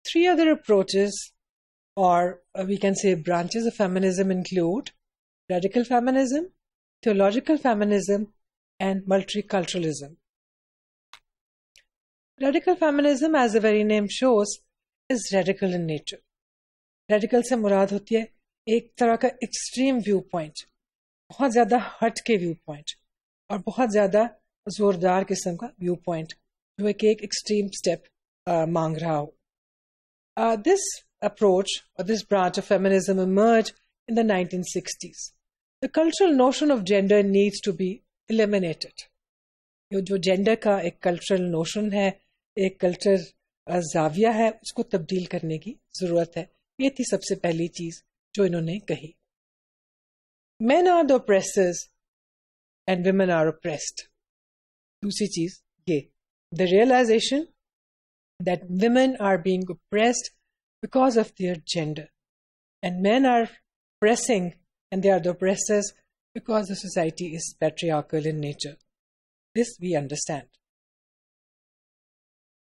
Three other approaches, or we can say branches of feminism, include radical feminism, theological feminism, and multiculturalism. Radical feminism, as the very name shows, is radical in nature. Radical से मुराद होती है एक तरह का extreme view point, बहुत ज़्यादा हट के व्यू पॉइंट और बहुत ज़्यादा जोरदार किस्म का व्यू पॉइंट जो एक एक्सट्रीम स्टेप मांग रहा हो. This approach or this branch of feminism emerged in the 1960s. The cultural notion of gender needs to be eliminated. जो जेंडर का एक कल्चरल नोशन है, एक कल्चर जाविया है, उसको तब्दील करने की जरूरत है. ये थी सबसे पहली चीज जो इन्होंने कही. Men are the oppressors and women are oppressed. दूसरी चीज ये, the realization that women are being oppressed because of their gender and men are oppressing and they are the oppressors because the society is patriarchal in nature. This we understand.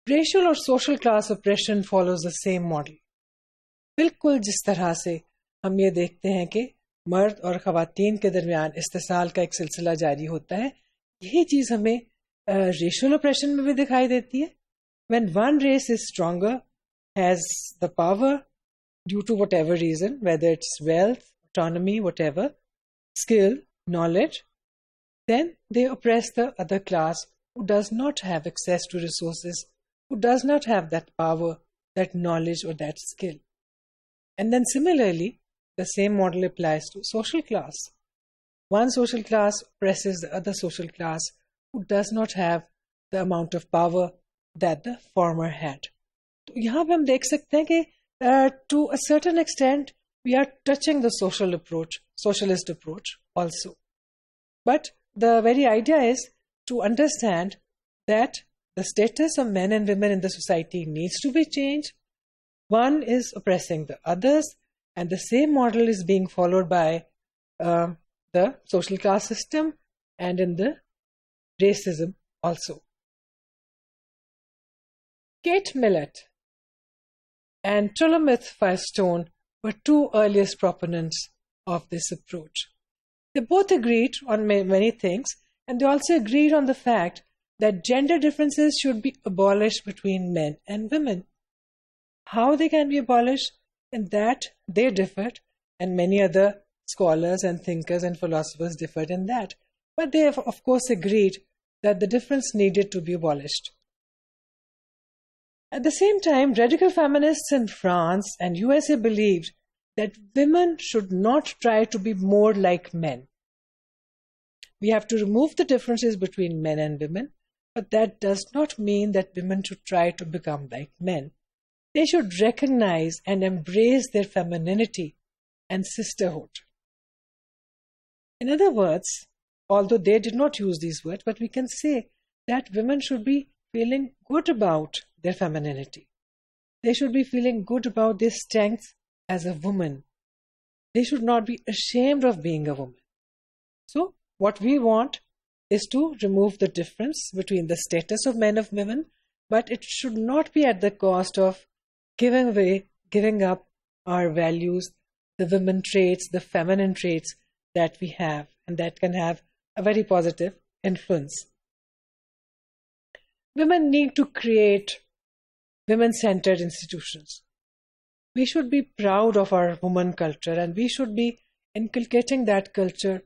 Racial or social class oppression follows the same model. बिल्कुल जिस तरह से हम ये देखते हैं कि मर्द और ख़वातीन के दरमियान इस्तिसाल का एक सिलसिला जारी होता है, यही चीज़ हमें रेशियल ऑपरेशन में भी दिखाई देती है. When one race is stronger, has the power due to whatever reason, whether it's wealth, autonomy, whatever, skill, knowledge, then they oppress the other class who does not have access to resources, who does not have that power, that knowledge or that skill. And then similarly, the same model applies to social class. One social class oppresses the other social class who does not have the amount of power that the former had. तो यहाँ पे हम देख सकते हैं कि to a certain extent we are touching the social approach, socialist approach also. But the very idea is to understand that the status of men and women in the society needs to be changed. One is oppressing the others, and the same model is being followed by the social class system and in the racism also. Kate Millett and Trulamith Firestone were two earliest proponents of this approach. They both agreed on many things, and they also agreed on the fact that gender differences should be abolished between men and women. How they can be abolished, in that they differed, and many other scholars and thinkers and philosophers differed in that. But they have, of course, agreed that the difference needed to be abolished. At the same time, radical feminists in France and USA believed that women should not try to be more like men. We have to remove the differences between men and women, but that does not mean that women should try to become like men. They should recognize and embrace their femininity and sisterhood. In other words, although they did not use these words, but we can say that women should be feeling good about their femininity. They should be feeling good about their strength as a woman. They should not be ashamed of being a woman. So, what we want is to remove the difference between the status of men and women, but it should not be at the cost of giving up our values, the women traits, the feminine traits that we have, and that can have a very positive influence. Women need to create women-centered institutions. We should be proud of our woman culture, and we should be inculcating that culture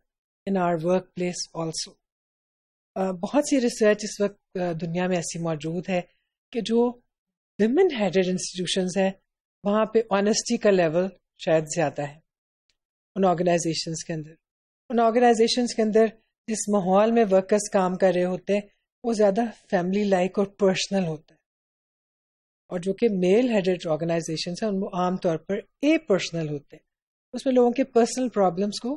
in our workplace also. बहुत सी research इस वक्त दुनिया में ऐसी मौजूद है कि जो women headed institutions है, वहाँ पे honesty का level शायद ज़्यादा है उन organizations के अंदर. उन organizations के अंदर जिस माहौल में workers काम कर रहे होते हैं, वो ज़्यादा family like और personal होता है. और जो कि male headed organizations हैं, उनको आमतौर पर personal होते हैं. उसमें लोगों के personal problems को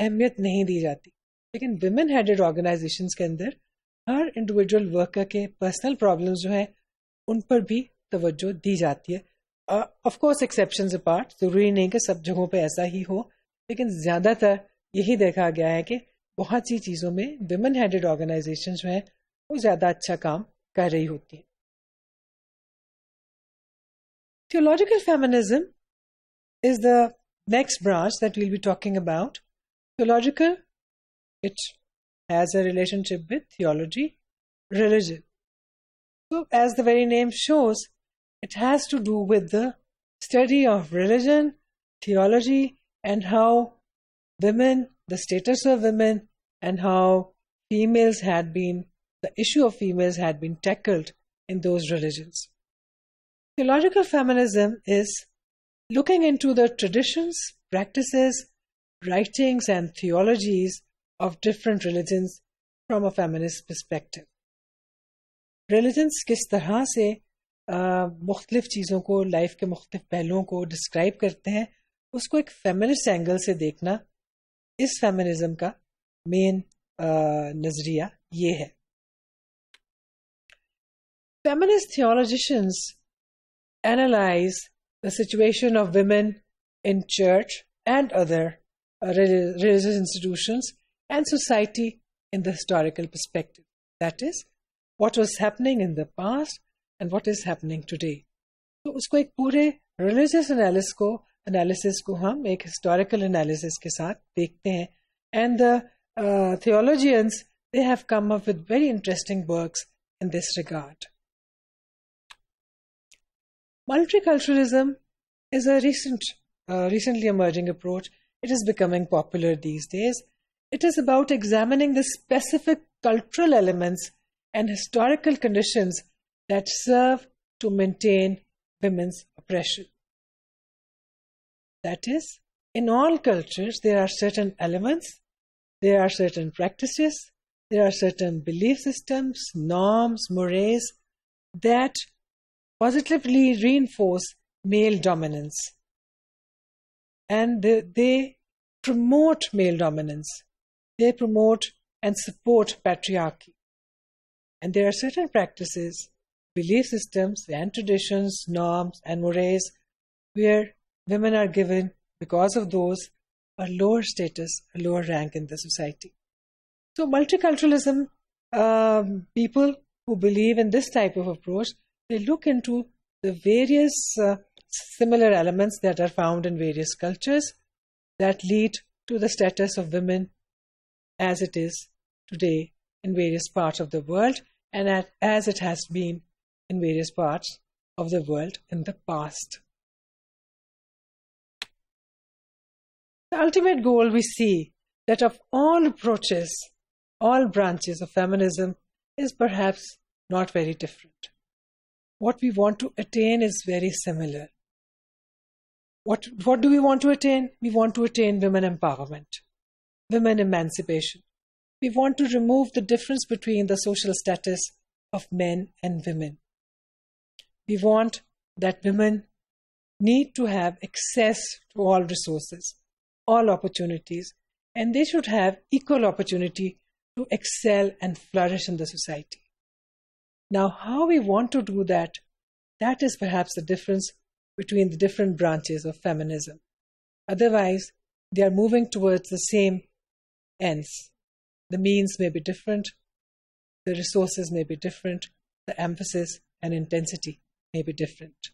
अहमियत नहीं दी जाती. लेकिन women headed organizations के अंदर हर individual worker के personal problems जो हैं, उन पर भी तवज्जो दी जाती है. Of course exceptions apart, जरूरी नहीं कि सब जगहों पे ऐसा ही हो, लेकिन ज़्यादातर यही देखा गया है कि बहुत सी चीज़ों में women headed organizations जो हैं, वो ज़्यादा अच्छा काम कर रही होती हैं. Theological feminism is the next branch that we'll be talking about. Theological, it has a relationship with theology, religion. So, as the very name shows, it has to do with the study of religion, theology, and how women, the status of women, and how females had been, the issue of females had been tackled in those religions. Theological feminism is looking into the traditions, practices, writings, and theologies of different religions from a feminist perspective. Religions किस तरह से मुख्तलिफ चीज़ों को, life के मुख्तलिफ पहलुओं को डिस्क्राइब करते हैं, उसको एक फेमिनिस्ट एंगल से देखना इस फेमिनिज्म का मेन नजरिया ये है. Feminist theologians analyze the situation of women in church and other religious institutions and society in the historical perspective. That is, what was happening in the past and what is happening today. तो उसको एक पूरे religious analysis को हम एक historical analysis के साथ देखते हैं. And the theologians, they have come up with very interesting works in this regard. Multiculturalism is a recently emerging approach. It is becoming popular these days. It is about examining the specific cultural elements and historical conditions that serve to maintain women's oppression. That is, in all cultures, there are certain elements, there are certain practices, there are certain belief systems, norms, mores that positively reinforce male dominance. And they promote male dominance. They promote and support patriarchy. And there are certain practices, belief systems, and traditions, norms, and mores where women are given, because of those, a lower status, a lower rank in the society. So multiculturalism, people who believe in this type of approach, they look into the various similar elements that are found in various cultures that lead to the status of women as it is today in various parts of the world and as it has been in various parts of the world in the past. The ultimate goal we see that of all approaches, all branches of feminism is perhaps not very different. What we want to attain is very similar. What do we want to attain? We want to attain women empowerment, women emancipation. We want to remove the difference between the social status of men and women. We want that women need to have access to all resources, all opportunities, and they should have equal opportunity to excel and flourish in the society. Now, how we want to do that, that is perhaps the difference between the different branches of feminism. Otherwise, they are moving towards the same ends. The means may be different, the resources may be different, the emphasis and intensity may be different.